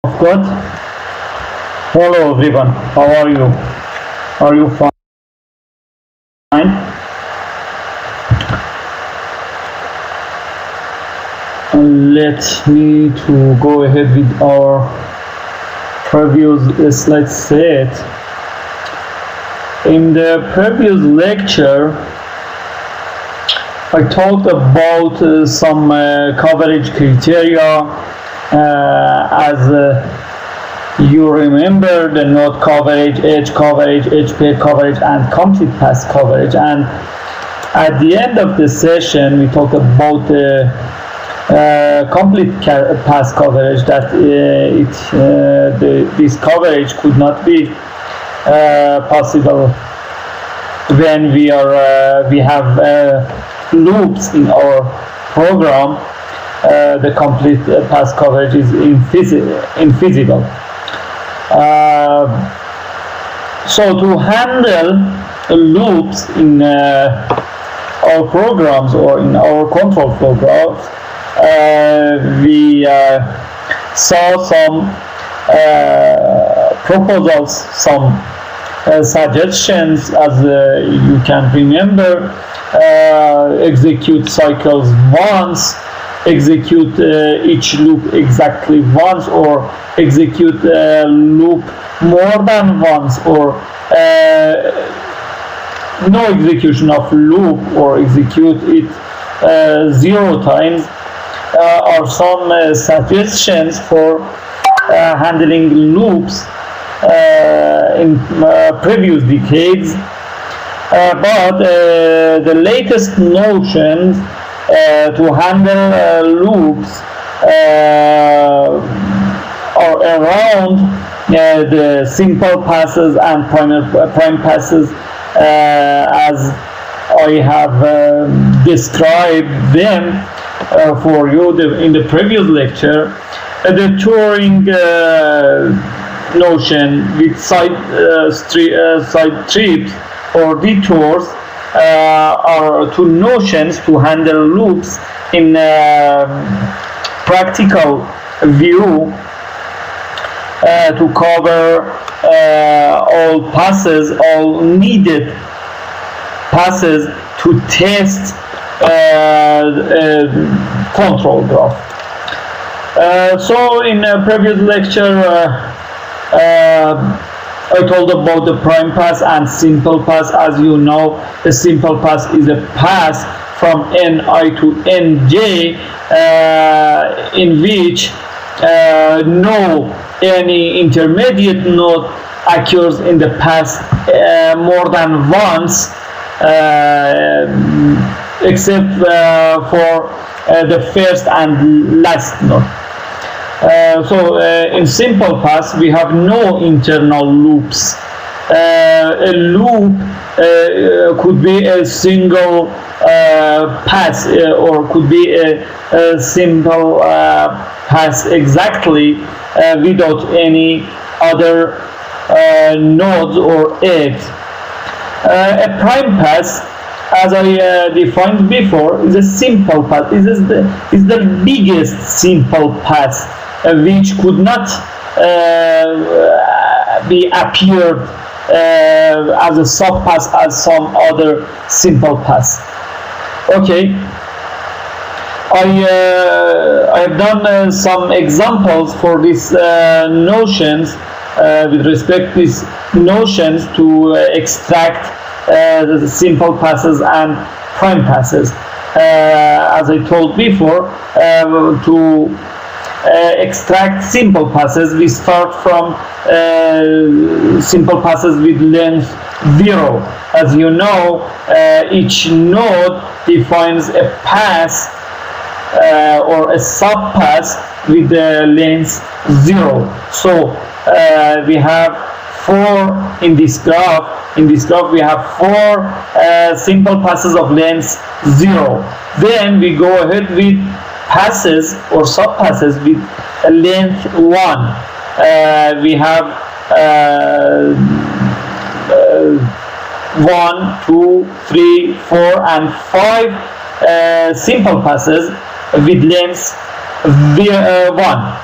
God. Hello everyone, how are you? Are you fine? Let me to go ahead with our previous slide set. In the previous lecture, I talked about some coverage criteria. As you remember, the node coverage, edge coverage, edge pair coverage, and complete path coverage. And at the end of the session, we talked about the complete path coverage, that this coverage could not be possible when we have loops in our program. The complete path coverage is infeasible. So to handle loops in our programs or in our control flow graphs, we saw some proposals, some suggestions. As you can remember, execute cycles once, execute each loop exactly once, or execute loop more than once, or no execution of loop, or execute it 0 times, are some suggestions for handling loops in previous decades. But the latest notions to handle loops are around the simple passes and prime passes, as I have described them for you in the previous lecture. The Turing notion with side trips or detours are two notions to handle loops in practical view, to cover all passes, all needed passes to test control graph. So in a previous lecture, I told about the prime path and simple path. As you know, the simple path is a path from Ni to Nj, in which no any intermediate node occurs in the path more than once, except for the first and last node. So in simple paths, we have no internal loops. A loop could be a single path, or could be a simple path exactly, without any other nodes or edges. A prime path, as I defined before, is a simple path. Is the biggest simple path, which could not be appeared as a subpath as some other simple paths. Okay, I have done some examples for these notions, with respect to these notions, to extract the simple passes and prime passes. As I told before, to extract simple passes, we start from simple passes with length 0. As you know, each node defines a path or a subpath with the length 0. So we have 4 in this graph. In this graph, we have 4 simple passes of length 0. Then we go ahead with passes or subpasses with a length 1. We have 1, 2, 3, 4, and 5 simple passes with length 1.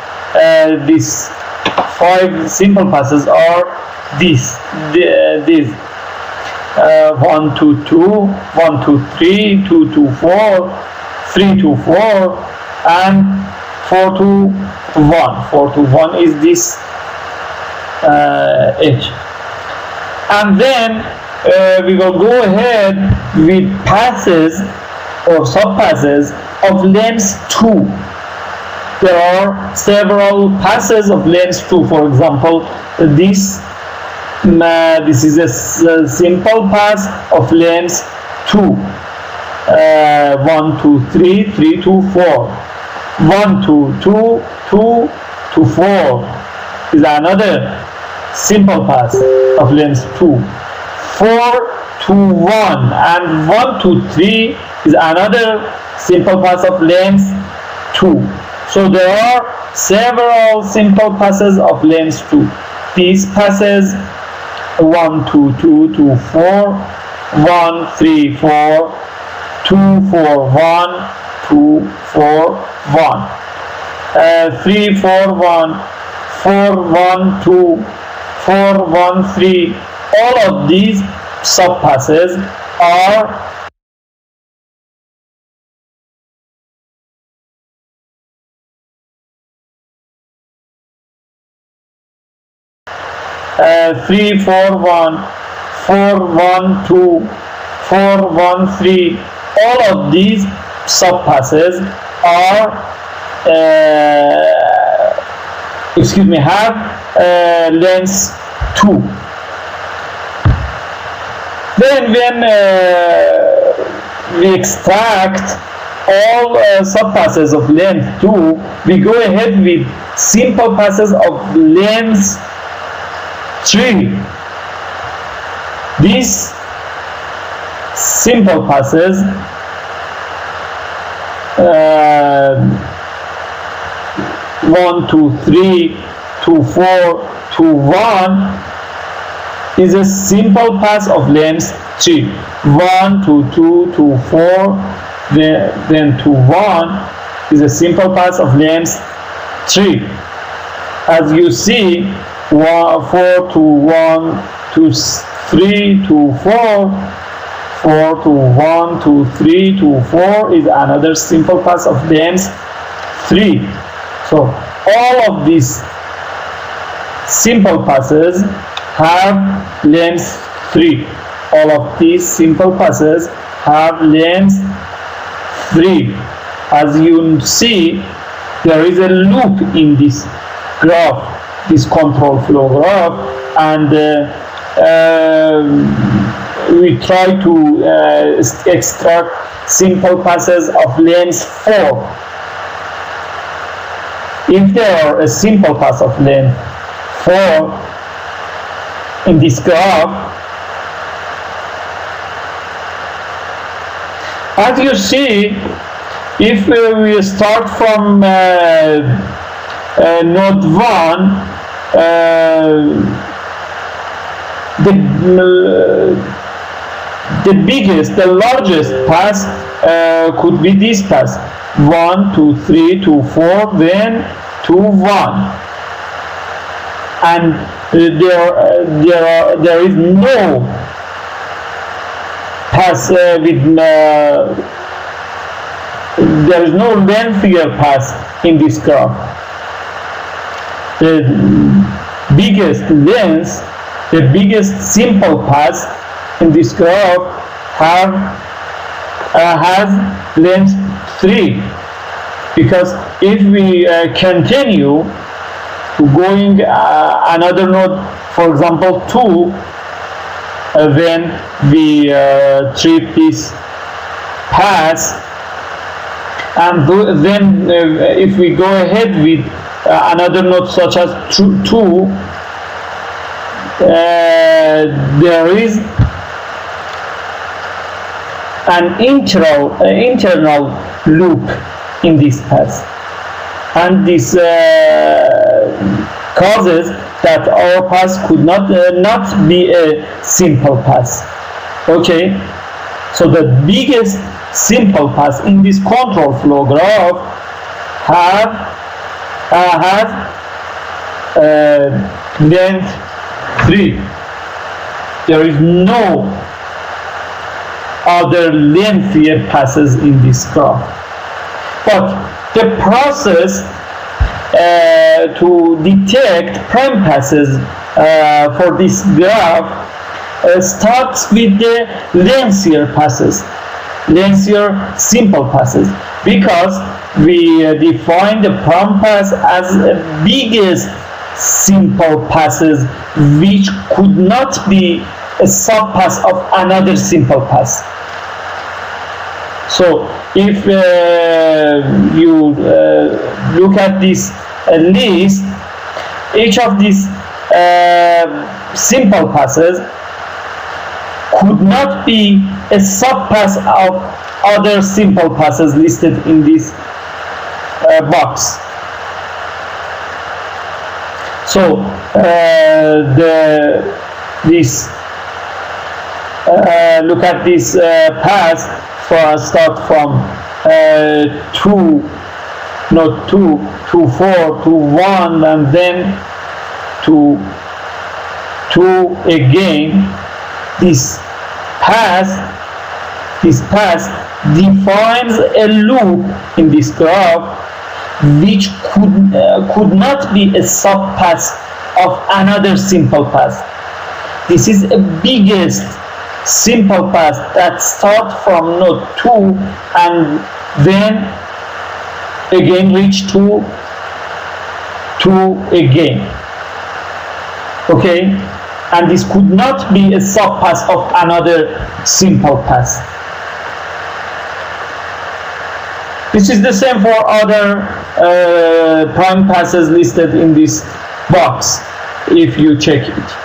This 5 simple passes are these 1 to 2, 1 to 3, 2 to 4, 3 to 4, and 4 to 1. 4 to 1 is this edge. And then we will go ahead with passes or subpasses of length 2. There are several passes of length 2. For example, this is a simple pass of length 2. 1 to 3, 3 to 4. 1 to 2, 2 to 4 is another simple pass of length 2. 4 to 1 and 1 to 3 is another simple pass of length 2. So there are several simple passes of length 2. These passes 1 to 2 to 4, 1 3 4, 2 4 1, 2 4 1, 3 4 1, 4 1 2, 4 1 3. All of these subpasses are three, 4 1, 4 1 2, 4 1 3. All of these subpasses are have length 2. Then when we extract all subpasses of length 2, we go ahead with simple passes of length 3. These simple passes one to 3 to 4 to 1 is a simple pass of length 3. 1 to 2 to 4 then to 1 is a simple pass of length 3. As you see, 4 to 1 to 3 to 4, 4 to 1 to 3 to 4 is another simple pass of length 3. So all of these simple passes have length 3. All of these simple passes have length 3. As you see, there is a loop in this graph, this control flow graph, and we try to extract simple passes of length 4. If there are a simple pass of length 4 in this graph, as you see, if we start from node 1, the largest pass could be this pass, 1 to 3 to 4, then to 1, and there is no pass with there is no lengthier pass in this graph. The biggest length, the biggest simple pass in this graph has length 3, because if we continue to going another node, for example 2, then we trip this pass, and then if we go ahead with another node such as 2, there is an internal loop in this path, and this causes that our path could not be a simple path. Okay, so the biggest simple path in this control flow graph has length 3. There is no other lengthier passes in this graph. But the process to detect prime passes for this graph starts with the lengthier passes, lengthier simple passes, because we define the prime pass as the biggest simple passes which could not be a subpass of another simple pass. So if you look at this list, each of these simple passes could not be a subpass of other simple passes listed in this box. So look at this pass. Start from 2, not 2, to 4, to 1, and then to 2 again. This pass defines a loop in this graph which could not be a subpass of another simple pass. This is the biggest simple pass that start from node 2 and then again reach to 2 again. Okay, and this could not be a subpass of another simple pass. This is the same for other prime passes listed in this box if you check it.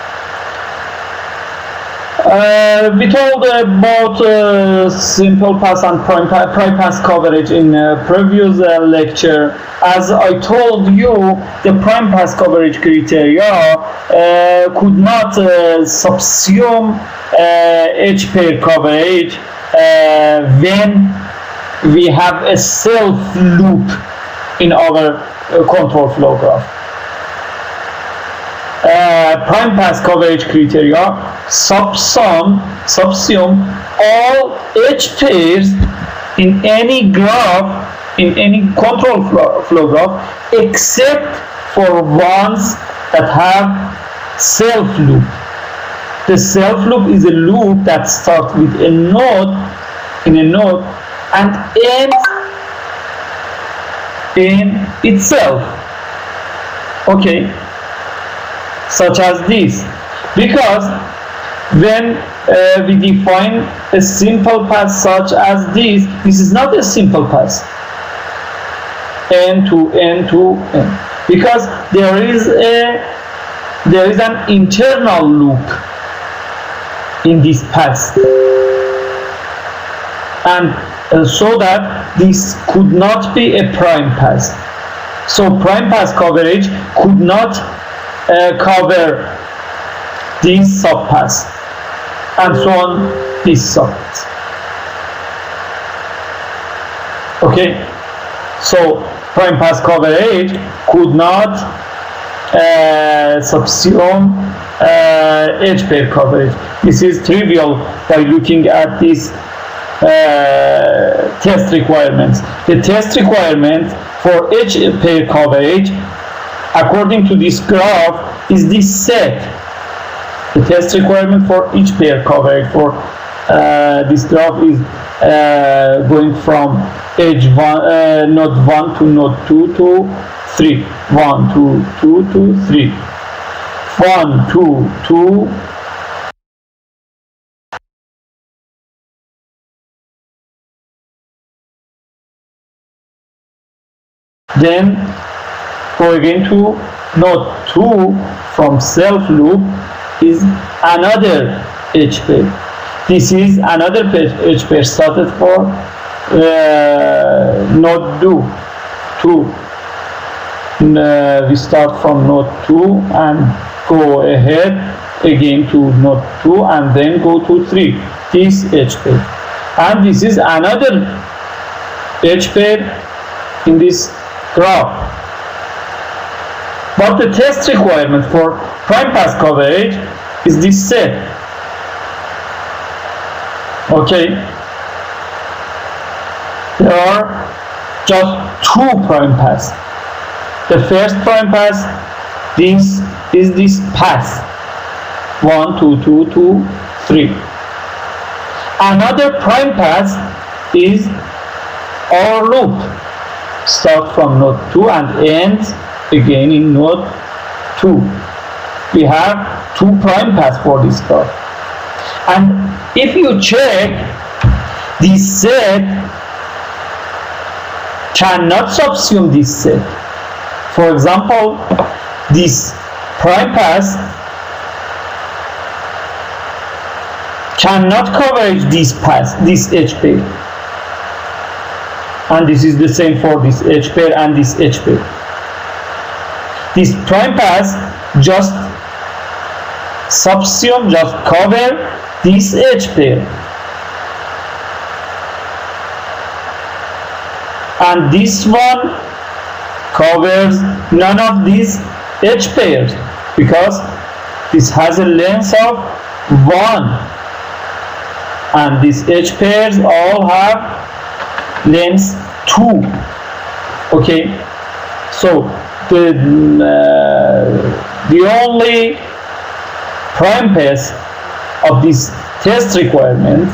We told about simple pass and prime pass coverage in previous lecture. As I told you, the prime pass coverage criteria could not subsume H pair coverage when we have a self loop in our control flow graph. Prime pass coverage criteria subsume all H pairs in any graph, in any control flow graph, except for ones that have self loop. The self loop is a loop that starts with a node and ends in itself. Okay, such as this, because when we define a simple pass such as this is not a simple pass, end to end to end, because there is an internal loop in this pass, and so that this could not be a prime pass. So prime pass coverage could not cover this subpass, and so on this subpass. Okay, so prime pass coverage could not subsume H pair coverage. This is trivial by looking at these test requirements. The test requirement for H pair coverage, according to this graph, is this set. The test requirement for each pair coverage for this graph is going from edge 1, node 1 to node 2 to 3. 1, 2, 2 to 3. 1, 2, 2. Then go again to node 2 from self loop is another H pair. This is another H pair started for node 2. We start from node 2 and go ahead again to node 2 and then go to 3. This H pair. And this is another H pair in this graph. But the test requirement for prime path coverage is this set. Okay, there are just two prime paths. The first prime path, this is this path 1 2 2 2 3. Another prime path is our loop, start from node 2 and ends again in node 2. We have two prime paths for this graph. And if you check, this set cannot subsume this set. For example, this prime path cannot cover this path, this H pair. And this is the same for this H pair and this H pair. This prime path just subsume, just cover this H pair. And this one covers none of these H pairs because this has a length of 1 and these H pairs all have length 2. Okay, so the only prime path of this test requirement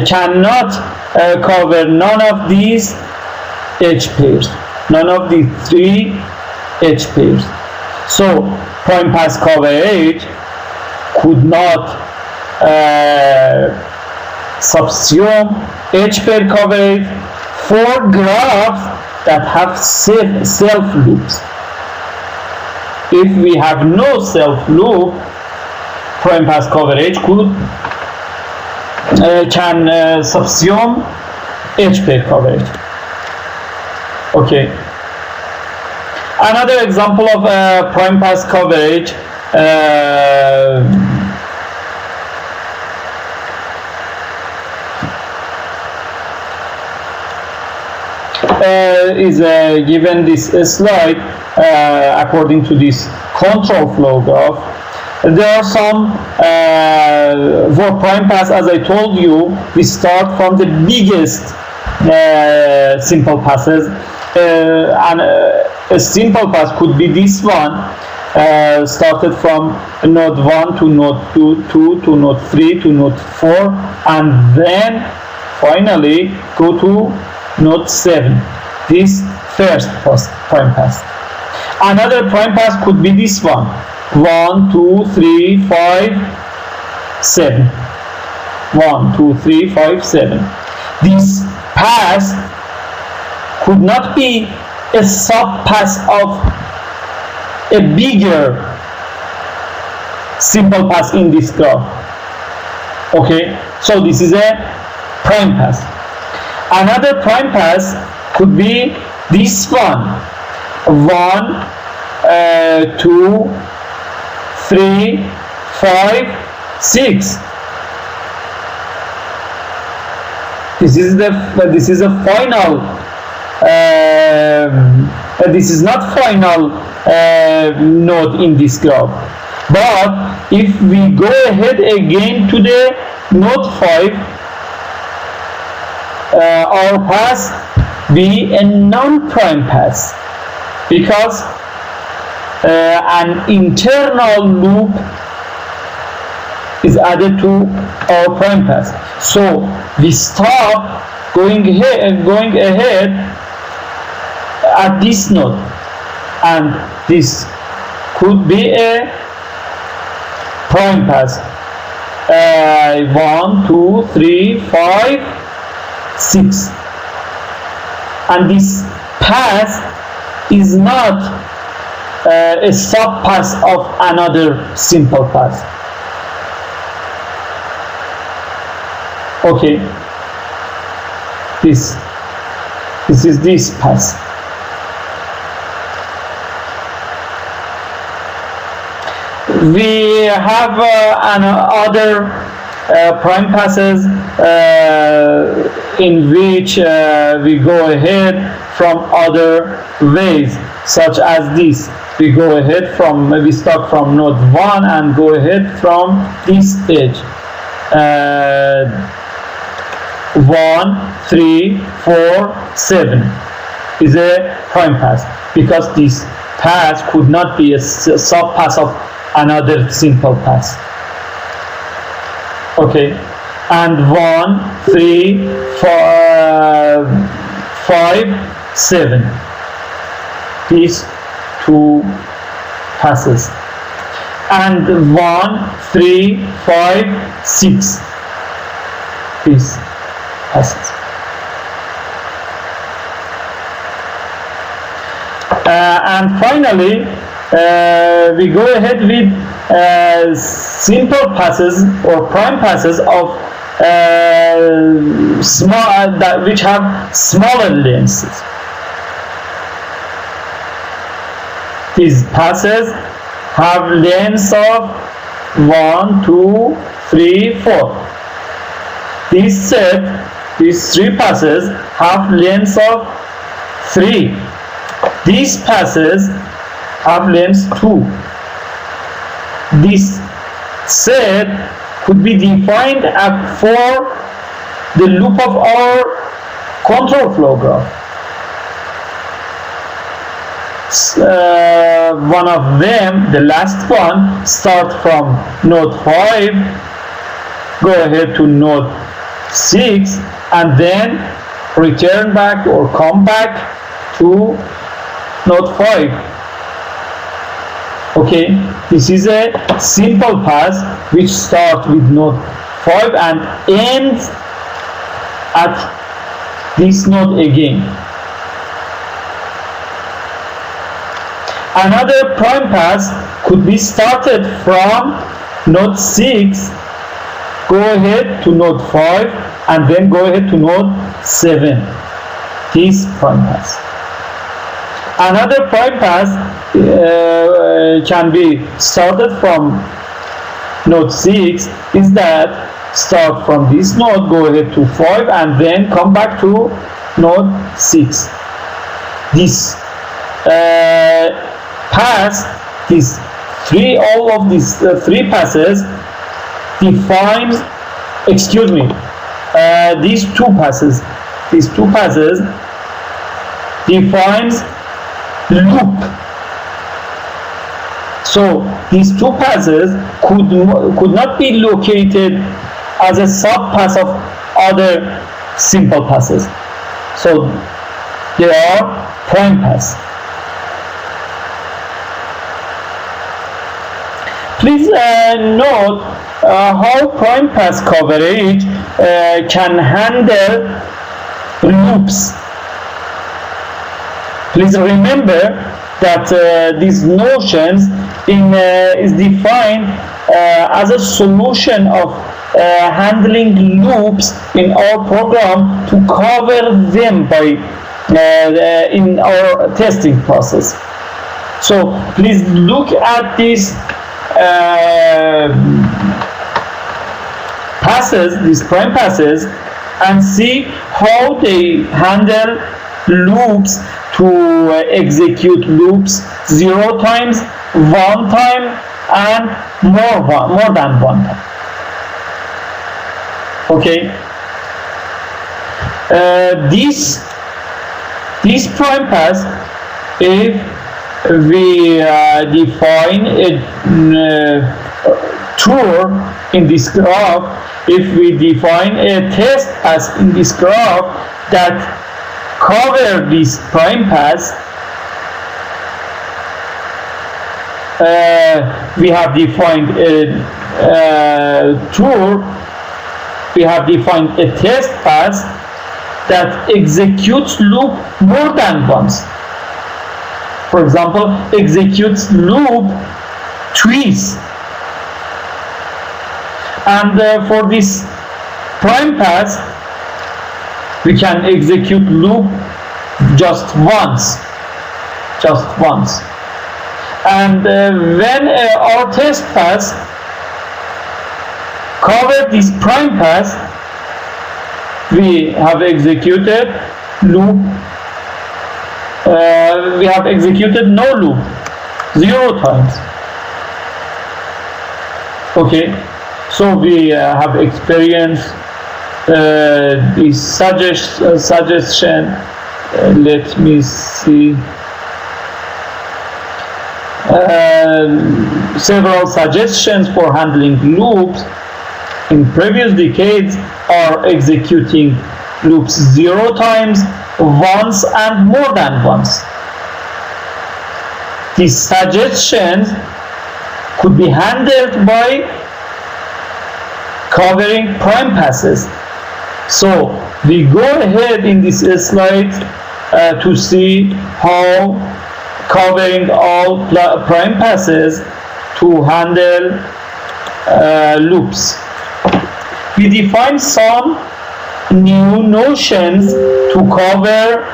cannot cover none of these H pairs, none of the 3 H pairs. So prime path coverage could not subsume H pair coverage for graphs that have self loops. If we have no self loop, prime path coverage can subsume H pair coverage. Okay. Another example of prime path coverage is given this slide according to this control flow graph. There are some for prime paths, as I told you, we start from the biggest simple passes, and a simple path could be this one, started from node 1 to node 2 to node 3 to node 4, and then finally go to node 7. This first prime path. Another prime path could be this one, 1 2 3 5 7. 1 2 3 5 7. This path could not be a subpath of a bigger simple path in this graph. Okay, so this is a prime path. Another prime path could be this one, 1 2 3 5 6. This is a final. This is not final node in this graph. But if we go ahead again to the node 5, our path be a non-prime path because an internal loop is added to our prime path. So we stop going ahead at this node, and this could be a prime path. 1 2 3 5 6, and this path is not a subpath of another simple path. Okay, this is this path. We have another prime passes in which we go ahead from other ways, such as this. We start from node 1 and go ahead from this edge. 1, 3, 4, 7 is a prime pass, because this pass could not be a subpass of another simple pass. Okay, and 1, 3, 4, 5, 7. These two passes. And 1, 3, 5, 6. These passes. And finally, we go ahead with simple passes or prime passes of which have smaller lengths. These passes have lengths of 1, 2, 3, 4. These three passes have lengths of 3. These passes have lengths 2. This set could be defined for the loop of our control flow graph. One of them, the last one, start from node 5, go ahead to node 6, and then return back or come back to node 5. Okay, this is a simple pass which starts with node 5 and ends at this node again. Another prime pass could be started from node 6, go ahead to node 5, and then go ahead to node 7. This prime pass. Another prime pass can be started from node 6 is that start from this node, go ahead to 5, and then come back to node 6. This pass, all of these three passes define, these two passes defines loop. So these two passes could not be located as a subpass of other simple passes. So they are prime pass. Please note how prime pass coverage can handle loops. Please remember that these notions is defined as a solution of handling loops in our program to cover them in our testing process. So please look at these these prime passes, and see how they handle loops to execute loops 0 times, 1 time, and more than 1 time. Okay. This prime pass, if we define a tour in this graph, if we define a test pass in this graph that cover this prime pass, we have defined a tour, we have defined a test pass that executes loop more than once. For example, executes loop twice. And for this prime pass, we can execute loop just once. And when our test pass cover this prime path, we have executed loop. We have executed no loop 0 times. Okay, so we have experienced this suggestion. Let me see. Several suggestions for handling loops in previous decades are executing loops 0 times, once, and more than once. These suggestions could be handled by covering prime passes. So we go ahead in this slide to see how covering all prime passes to handle loops. We define some new notions to cover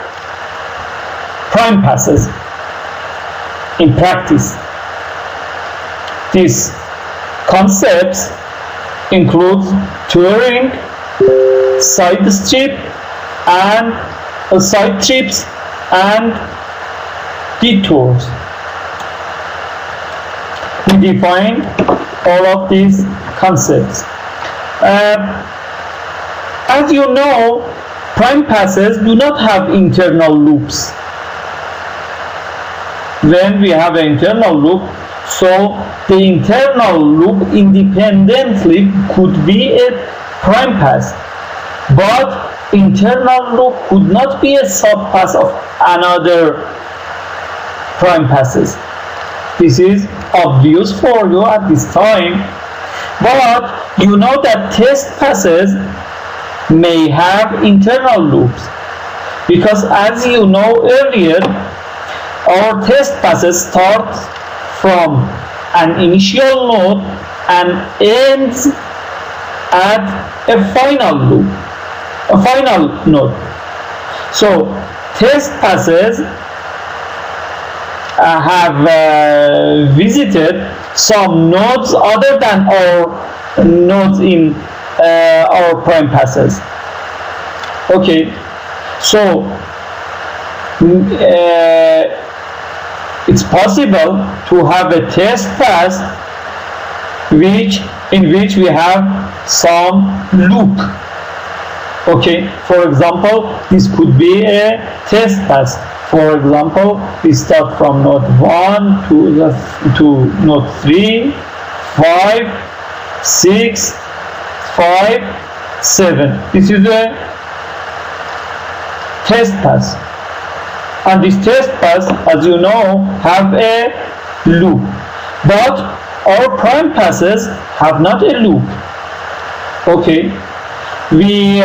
prime passes in practice. These concepts include touring, side trips, and detours. We define all of these concepts. As you know, prime passes do not have internal loops. When we have an internal loop, so the internal loop independently could be a prime pass, but internal loop could not be a subpass of another prime passes. This is obvious for you at this time, but you know that test passes may have internal loops, because as you know earlier, our test passes start from an initial node and ends at a final loop, a final node. So test passes have visited some nodes other than our nodes in our prime passes. Okay, so it's possible to have a test pass in which we have some loop. Okay, for example, this could be a test pass. For example, we start from node 1 to node 3, 5, 6, 5, 7. This is a test pass. And this test pass, as you know, have a loop. But our prime passes have not a loop. Okay, we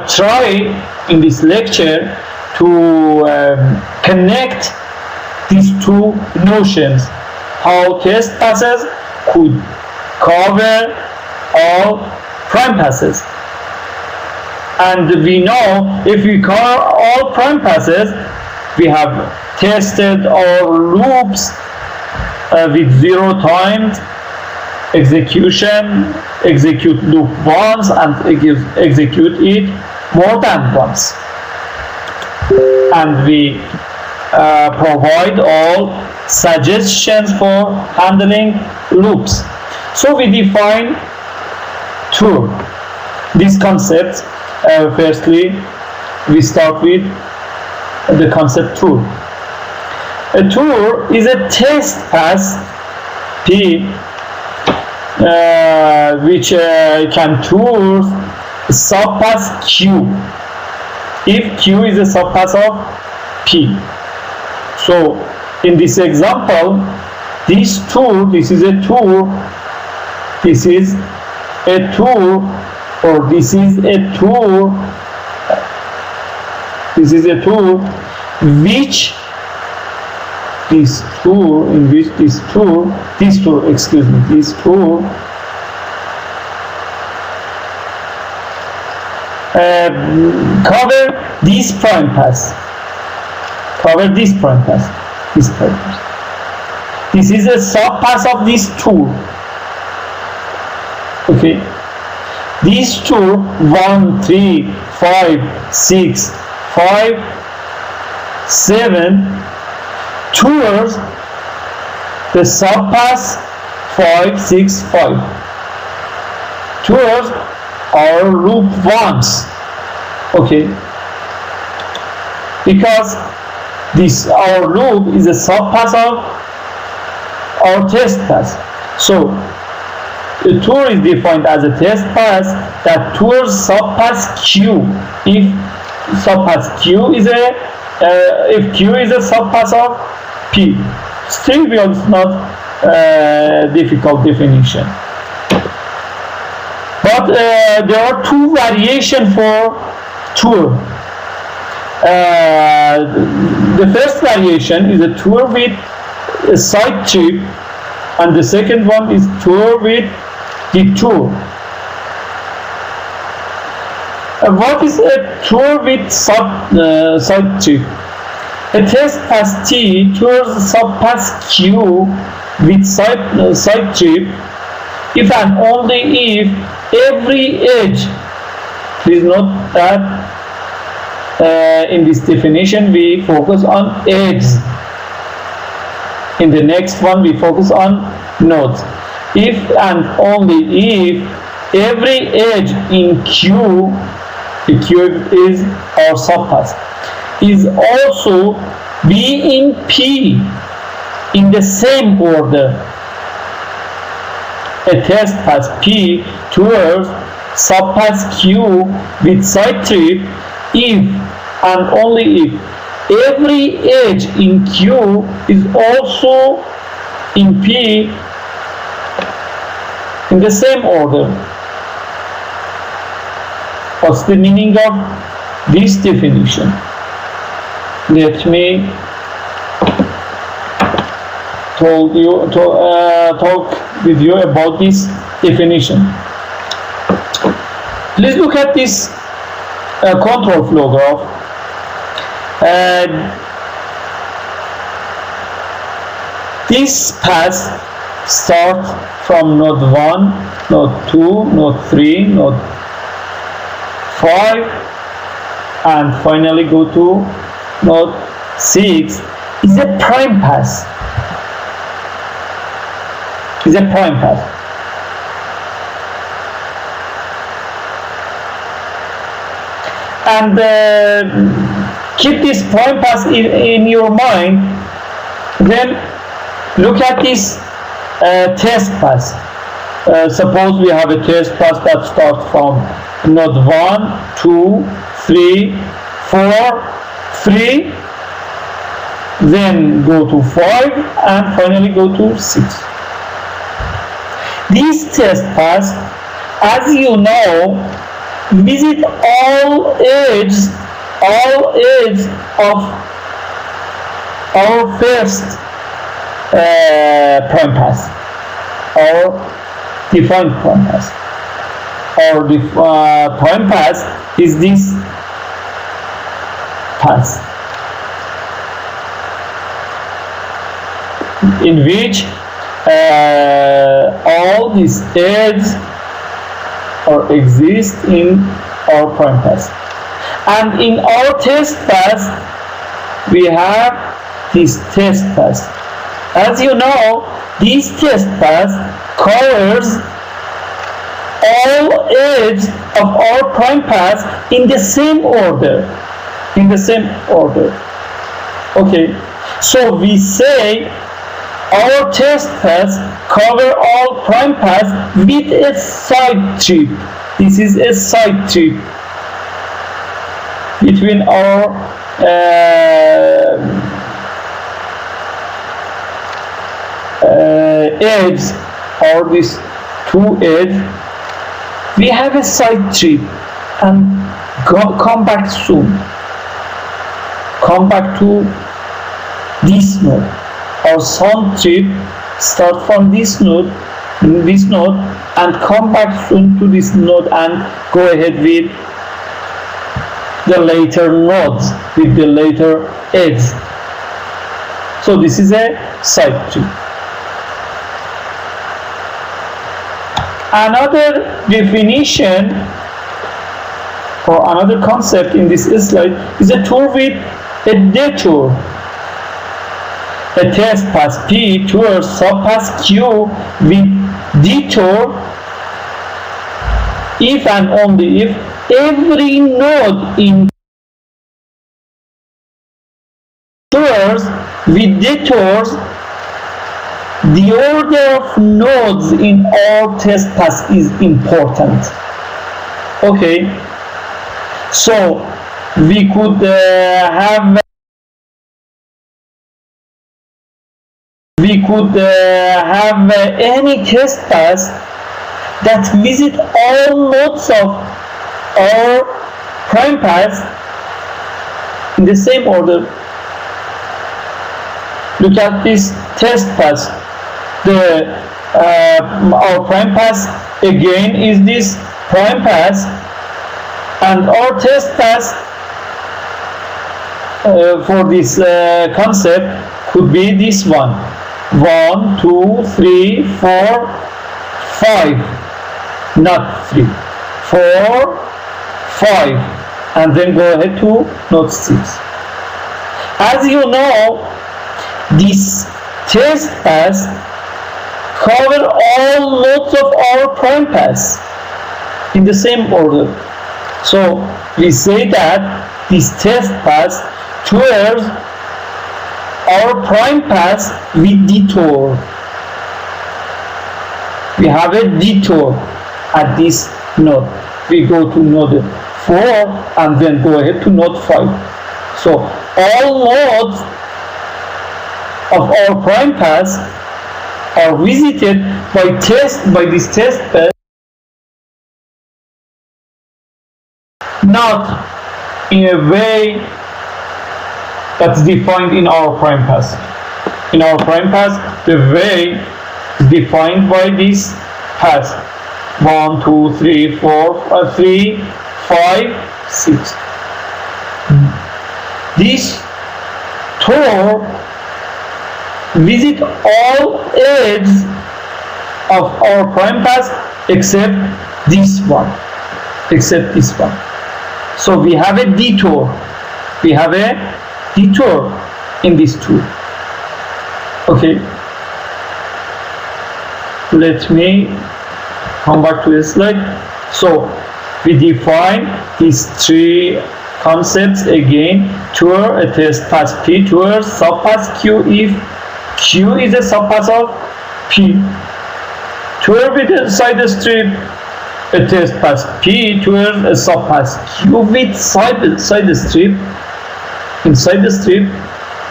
try in this lecture to connect these two notions, how test passes could cover all prime passes. And we know if we cover all prime passes, we have tested our loops with 0 times execution, execute loop once and execute it more than once. And we provide all suggestions for handling loops. So we define tour. These concepts, firstly, we start with the concept tour. A tour is a test pass P which can tour subpass Q if Q is a subpass of P. So in this example, this is a tour, this is a tour, or this is a tour, this is a tour which this tour cover this prime pass, this is a subpass of this tour. Okay, These two, 1, 3, 5, 6, 5, 7, towards the subpath 5, 6, 5, towards our loop ones. Okay, because this our loop is a subpath of our test path. So the tour is defined as a test path that tours subpath Q. If subpath Q is if Q is a subpath of P. It's trivial, it's not difficult definition. But there are two variations for tour. The first variation is a tour with a side trip, and the second one is tour with detour. What is a tour with side trip? A test path T tours subpath Q with side trip if and only if every edge, please note that in this definition we focus on edges. In the next one we focus on nodes. If and only if every edge in Q, the Q is our subpath, is also B in P in the same order. A test path P towards subpath Q with side trip if and only if every edge in Q is also in P in the same order. What's the meaning of this definition? Let me talk with you about this definition. Please look at this control flow graph. This path starts from node 1, node 2, node 3, node 5, and finally go to node 6. Is a prime path. Is a prime path. And keep this prime path in your mind. Then look at this test path. Suppose we have a test path that starts from node 1, 2, 3, 4, 3, then go to 5, and finally go to 6. These test paths, as you know, visit all edges of our first prime path, or defined prime path. Our prime path is this path, in which all these edges exist in our prime path. And in our test path, we have this test path. As you know, this test path covers all edges of our prime path in the same order. Okay, so we say our test paths cover all prime paths with a side trip. This is a side trip between our edges, or these two edges. We have a side trip, and come back soon. Come back to this node. Our sound trip start from this node, and come back soon to this node, and go ahead with the later nodes, with the later edges. So this is a side trip. another definition or another concept in this slide is a tour with a detour. A test pass P towards subpass Q with detour if and only if every node in tours with detours, the order of nodes in all test pass is important. Okay, so we could have any test pass that visit all nodes of our prime pass in the same order. Look at this test pass. Our prime pass again is this prime pass, and our test pass for this concept could be this one. 1, 2, 3, 4, 5, not 3, 4, 5, and then go ahead to node 6. As you know, this test pass cover all nodes of our prime pass in the same order. So we say that this test pass towards our prime pass with detour. We have a detour at this node. We go to node 4 and then go ahead to node 5. So all nodes of our prime pass are visited by this test pass, not in a way that's defined in our prime pass. In our prime pass, the way is defined by this pass. 1, 2, 3, 4, 3, 5, 6. This tour visit all edges of our prime pass except this one. So we have a detour. We have a detour in this tour. Okay. Let me come back to this slide. So we define these three concepts again. Tour, a test pass P towards subpass Q if Q is a subpass of P. Tour with a side strip, a test pass P towards a subpass Q with side strip. Inside the strip,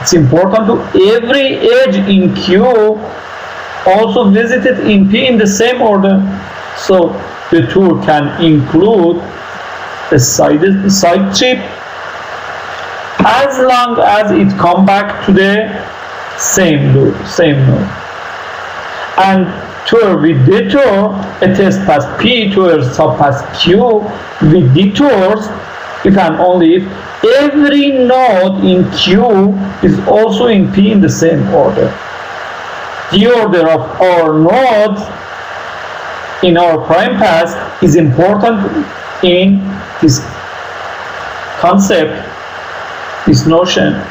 it's important to every edge in Q also visited in P in the same order. So the tour can include a side strip as long as it comes back to the same node. And tour with detour, a test pass P towards subpass Q with detours if and only if every node in Q is also in P in the same order. The order of our nodes in our prime pass is important in this concept, this notion,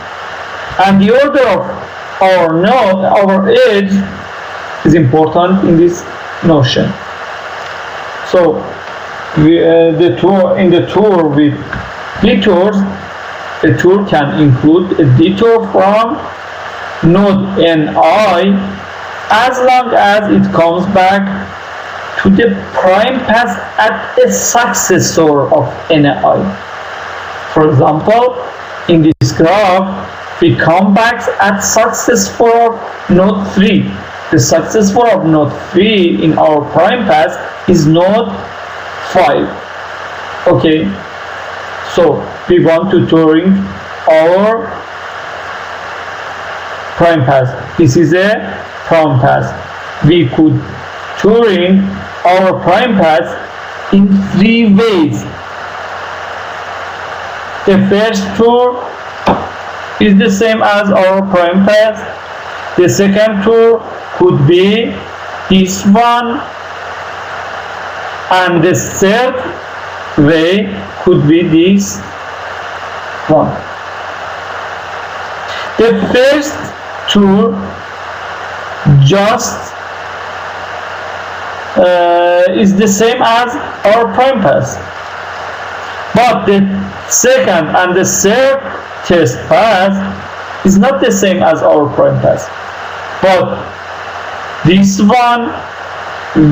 and the order of our node, our edge, is important in this notion. So in the tour with detours, a tour can include a detour from node Ni as long as it comes back to the prime pass at a successor of Ni. For example, in this graph, we come back at successor of node 3. The successor of node 3 in our prime pass is node 5. Okay, so we want to touring our prime pass. This is a prime pass. We could touring our prime pass in 3 ways. The first tour is the same as our prime pass. The second tour could be this one, And the third way could be this one. The first two just is the same as our prime pass, but the second and the third test pass is not the same as our prime pass. But this one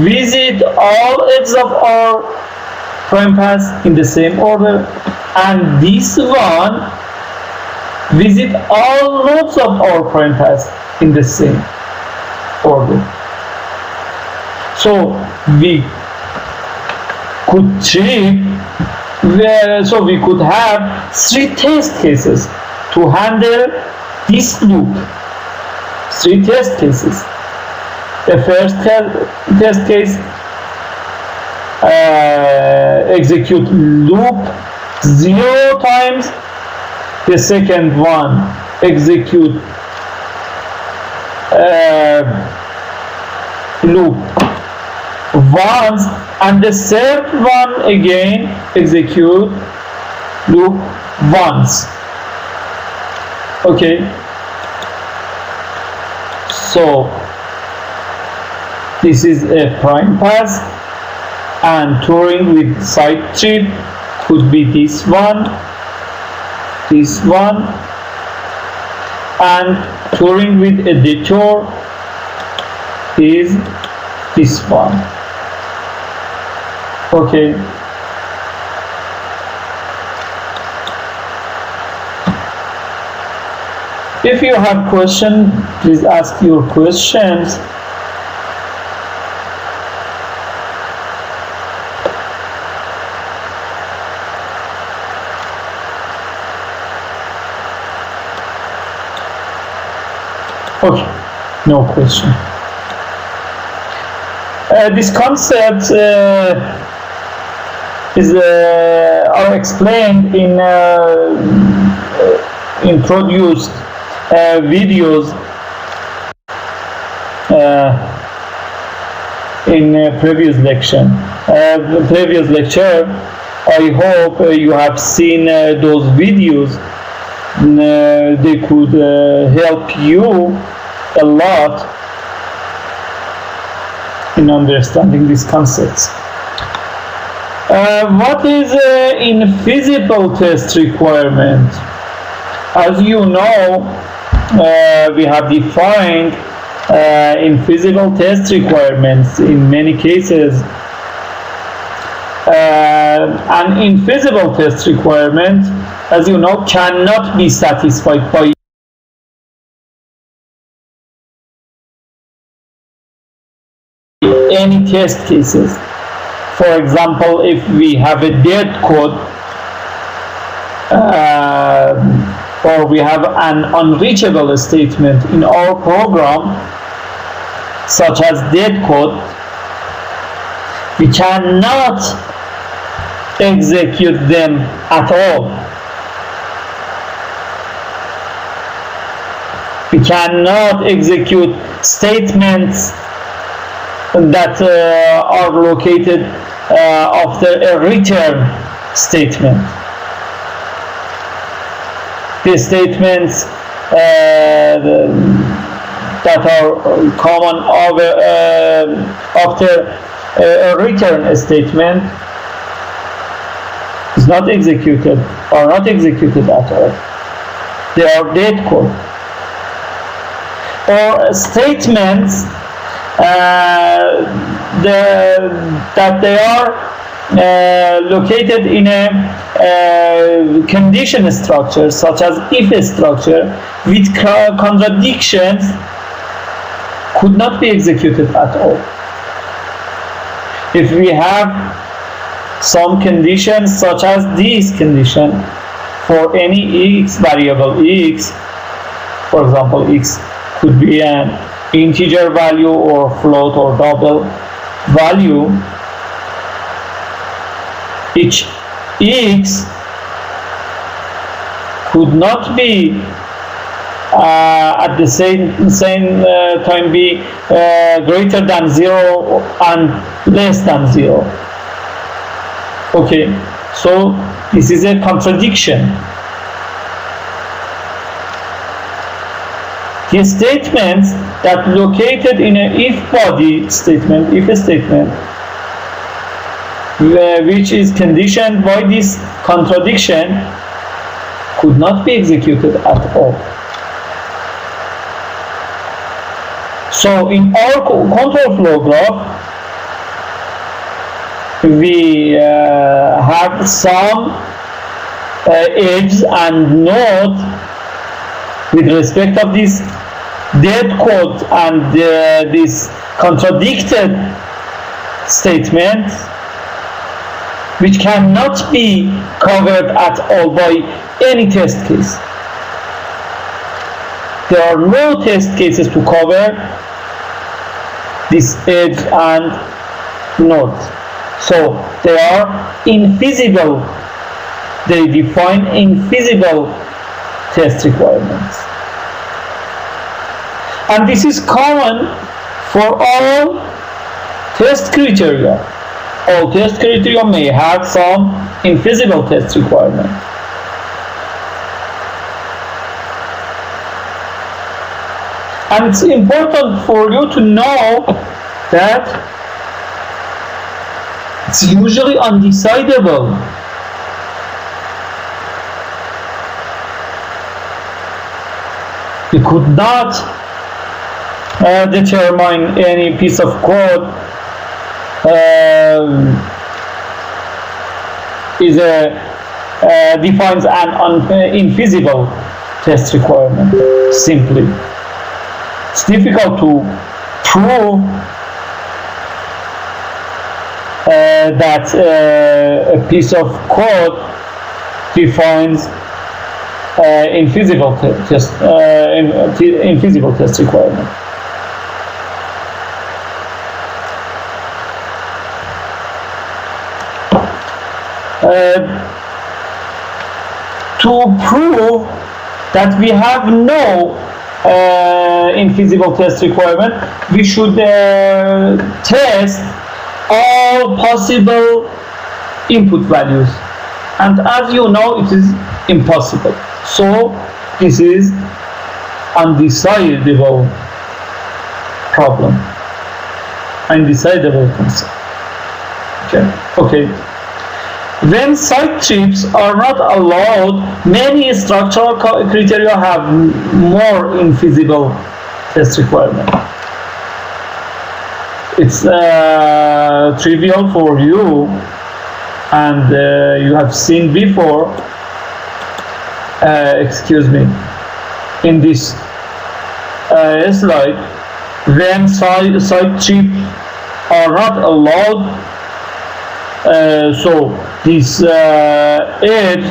visit all edges of our prime pass in the same order, and this one visit all nodes of our prime pass in the same order. So we could have three test cases to handle this loop. Three test cases. The first test case execute loop 0 times. The second one execute loop once, and the third one again execute loop once. Okay, so this is a prime pass, and Turing with side trip could be this one, and Turing with a detour is this one. Okay. If you have questions, please ask your questions. Okay, no question. These concepts are explained in introduced videos in previous lecture. I hope you have seen those videos. They could help you a lot in understanding these concepts. What is infeasible test requirement? As you know, we have defined infeasible test requirements in many cases. An infeasible test requirement, as you know, cannot be satisfied by any test cases. For example, if we have a dead code or we have an unreachable statement in our program, such as dead code, we cannot execute them at all. We cannot execute statements that are located after a return statement. The statements that are common after a return statement is not executed or not executed at all. They are dead code. Or statements that they are located in a condition structure, such as if structure, with contradictions, could not be executed at all. If we have some conditions, such as this condition, for any x variable x, for example, x could be an integer value or float or double value, each x could not be at the same time be greater than 0 and less than 0. Okay, so this is a contradiction. The statements that located in a if body statement, if statement, which is conditioned by this contradiction, could not be executed at all. So in our control flow graph, we have some edges and nodes with respect of this dead code and this contradicted statement, which cannot be covered at all by any test case. There are no test cases to cover this edge and node. So they are infeasible. They define infeasible test requirements. And this is common for all test criteria. All test criteria may have some infeasible test requirement. And it's important for you to know that it's usually undecidable. You could not determine any piece of code defines an infeasible test requirement simply. It's difficult to prove that a piece of code defines infeasible test requirement. To prove that we have no infeasible test requirement, we should test all possible input values, and as you know, it is impossible. So this is undecidable problem, undecidable concept. Okay. When site trips are not allowed, many structural criteria have more infeasible test requirement. It's trivial for you, and you have seen before, in this slide, when site trips are not allowed, so this edge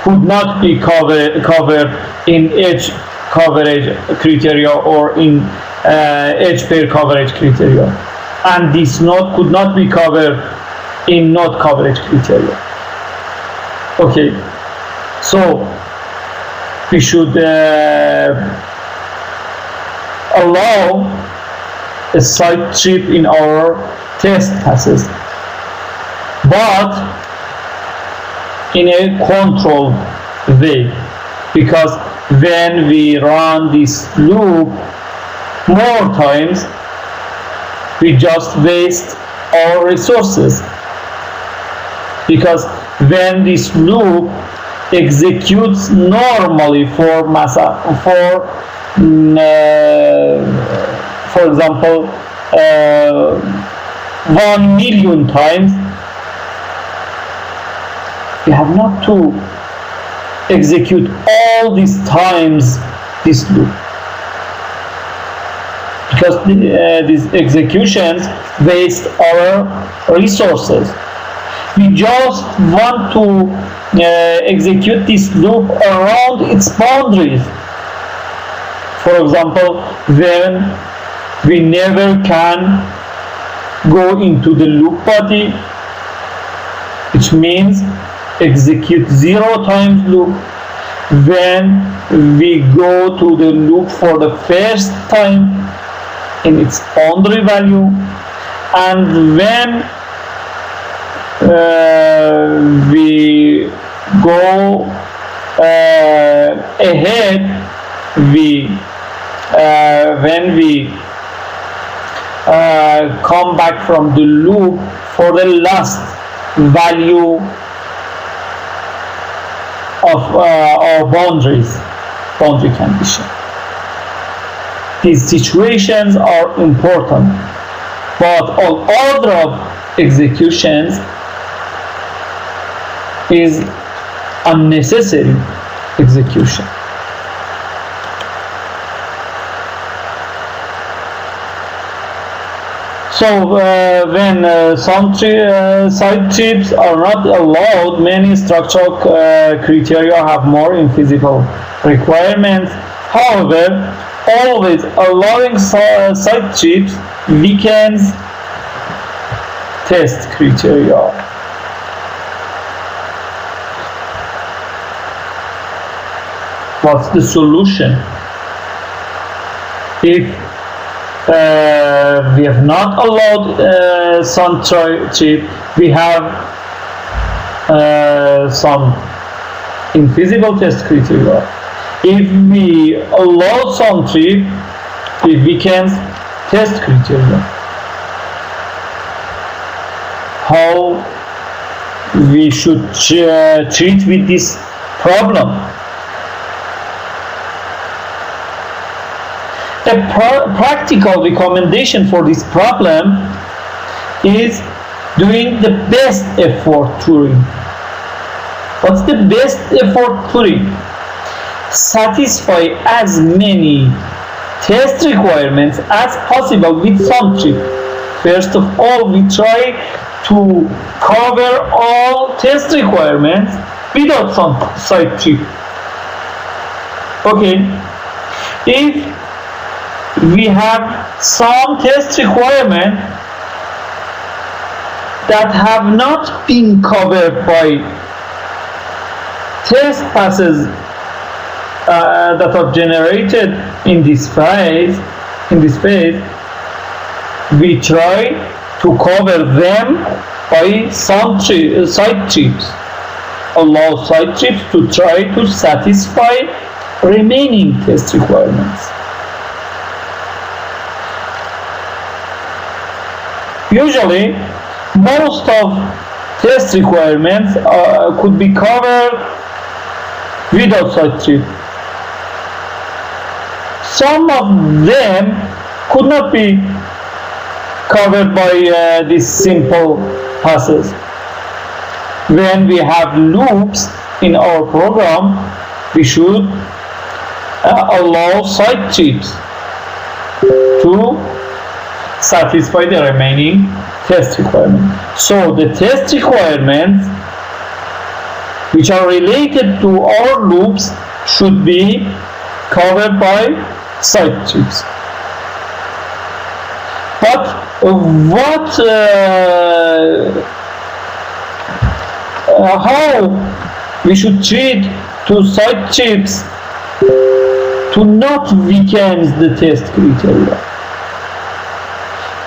could not be covered in edge coverage criteria or in edge pair coverage criteria, and this node could not be covered in node coverage criteria. Okay, so we should allow a site trip in our test passes, but in a controlled way, because when we run this loop more times, we just waste our resources, because when this loop executes normally for example 1 million times, we have not to execute all these times this loop, because these executions waste our resources. We just want to execute this loop around its boundaries. For example, when we never can go into the loop body, which means execute 0 times loop. When we go to the loop for the first time in its boundary value, and when we go ahead, when we come back from the loop for the last value of our boundary condition. These situations are important, but all order of executions is unnecessary execution. So when some side trips are not allowed, many structural criteria have more infeasible requirements. However, always allowing side trips weakens test criteria. What's the solution? If we have not allowed some trip, we have some infeasible test criteria. If we allow some trip, it weakens test criteria. How we should treat with this problem? A practical recommendation for this problem is doing the best effort Turing. What's the best effort Turing? Satisfy as many test requirements as possible with some trip. First of all, we try to cover all test requirements without some side trip. Okay, if we have some test requirements that have not been covered by test passes that are generated in this phase, we try to cover them by some side trips. Allow side trips to try to satisfy remaining test requirements. Usually, most of test requirements could be covered without side trip. Some of them could not be covered by these simple passes. When we have loops in our program, we should allow side trips to satisfy the remaining test requirements. So the test requirements which are related to our loops should be covered by side trips. But how we should treat to side trips to not weaken the test criteria?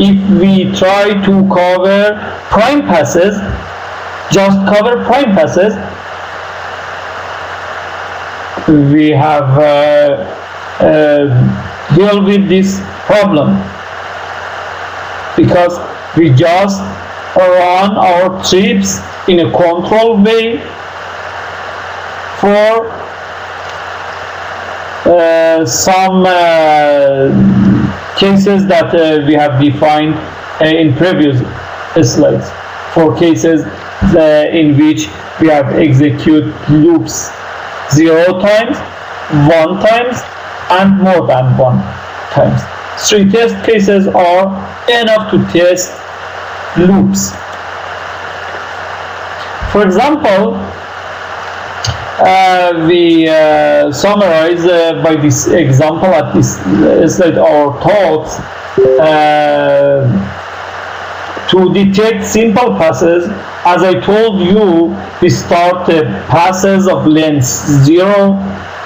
If we try to cover prime passes, just cover prime passes, we have deal with this problem, because we just run our trips in a controlled way for some cases that we have defined in previous slides. For cases in which we have execute loops 0 times, 1 times, and more than 1 times. 3 test cases are enough to test loops. For example, we summarize by this example at this slide our thoughts to detect simple passes. As I told you, we start passes of length 0.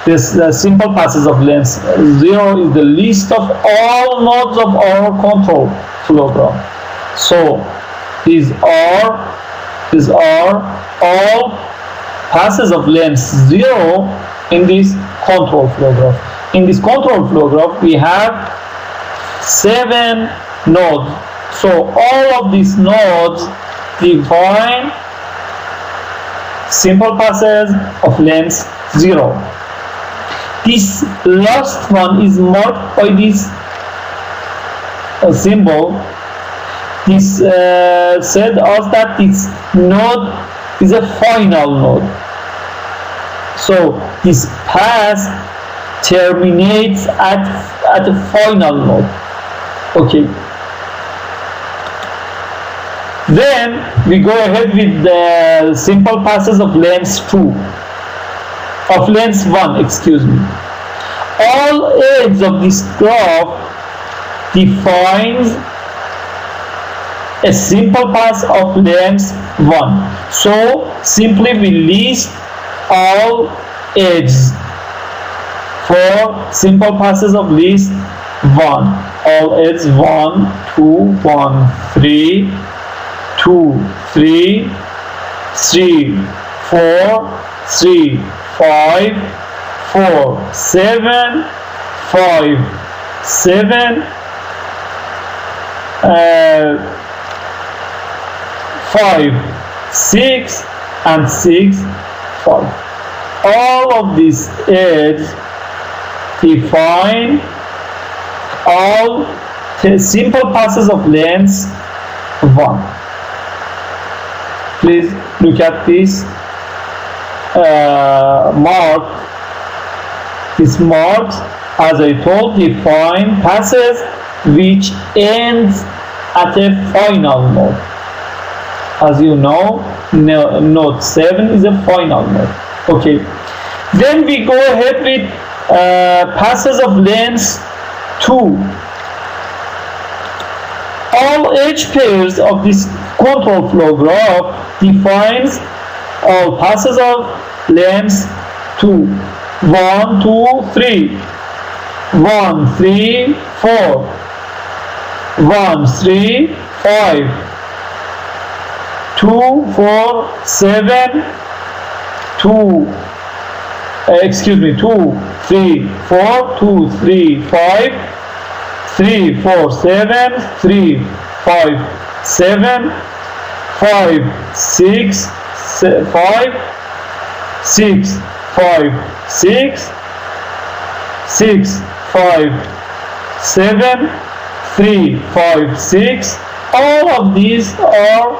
This simple passes of length 0 is the list of all nodes of our control program. So these are These are all passes of length 0 in this control flow graph. In this control flow graph, we have 7 nodes. So all of these nodes define simple passes of length 0. This last one is marked by this symbol. This said us that this node is a final node. So this pass terminates at the final node. Okay. Then we go ahead with the simple passes of length 2. Of length 1, excuse me. All edges of this graph defines a simple pass of length 1. So simply we list all edges for simple passes of list 1. All edges 1, 2, 1, 3, 2, 3, 3, 4, 3, 5, 4, 7, 5, 7, 5, 6, and 6, 5. All of these edges define all simple passes of length 1. Please look at this mark. This marks, as I told, define passes which ends at a final node. As you know, node 7 is a final node. Okay. Then we go ahead with passes of length 2. All edge pairs of this control flow graph defines all passes of length 2. 1, 2, 3. 1, 3, 4. 1, 3, 5. 2, 4, 7. 2, 2, 3, 4. 2, 3, 5. 3, 4, 7. 3, 5, 7. 5, 6, 5. 6, 5, 6, 6, 5, 7, 3, 5, 6. All of these are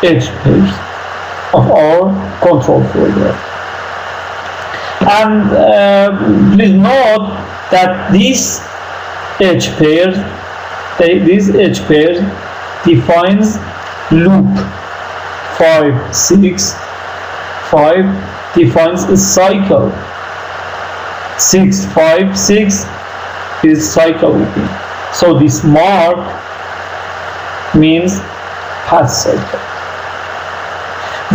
edge pairs of our control flow graph. And please note that these edge pairs defines loop. 5, 6, 5 defines a cycle. 6, 5, 6 is cycle looping. So this mark means pass cycle.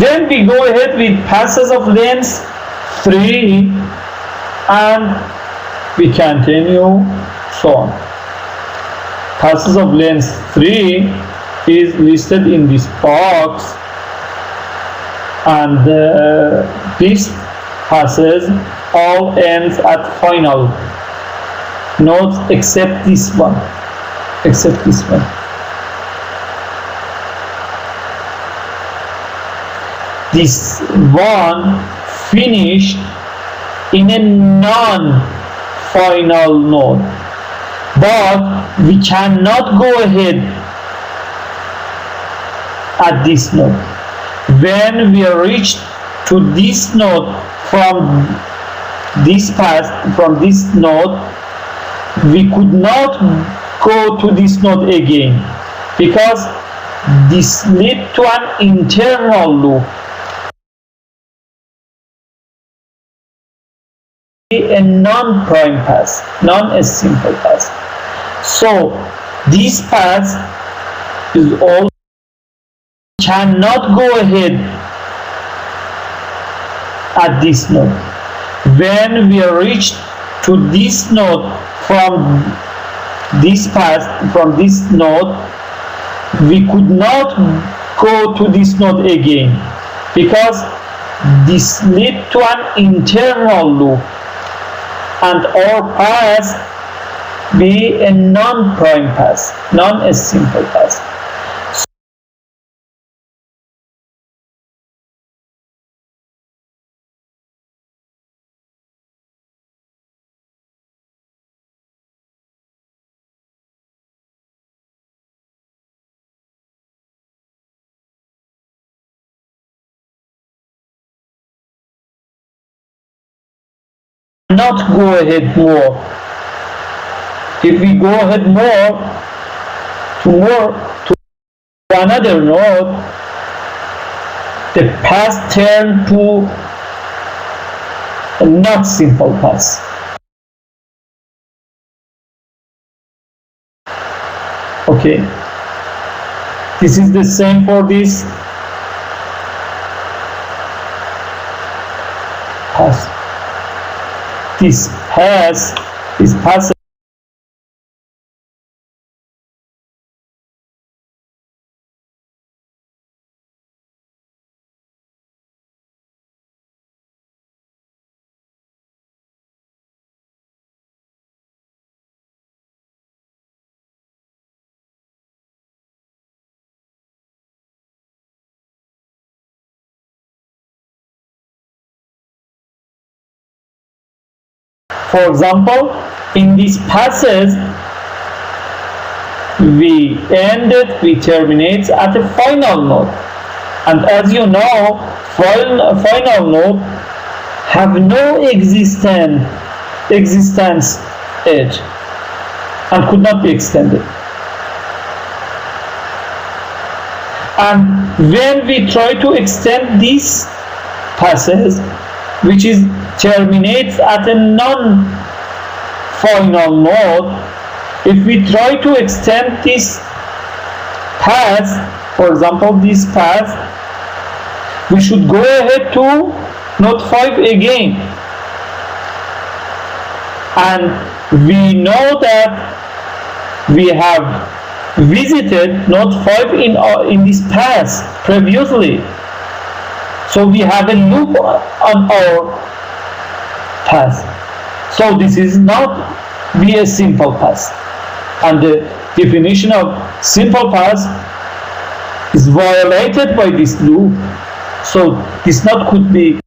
Then we go ahead with passes of length 3 and we continue so on. Passes of length 3 is listed in this box, and this passes all ends at final nodes except this one. This one finished in a non-final node, but we cannot go ahead at this node. When we reach to this node from this path, from this node, we could not go to this node again because this leads to an internal loop. A non-prime path, non-simple path. So this path is all cannot go ahead at this node. When we reach to this node from this path, from this node, we could not go to this node again because this lead to an internal loop and our path be a non-prime path, non-simple path. Not go ahead more. If we go ahead more to another node, the path turn to a not simple path. Okay, this is the same for this path. This path For example, in these passes, we terminate at a final node. And as you know, final node have no existence edge and could not be extended. And when we try to extend these passes, which is terminates at a non-final node, if we try to extend this path, for example this path, we should go ahead to node 5 again, and we know that we have visited node 5 in this path previously, so we have a loop on our path. So this is not be a simple path, and the definition of simple path is violated by this loop. So this not could be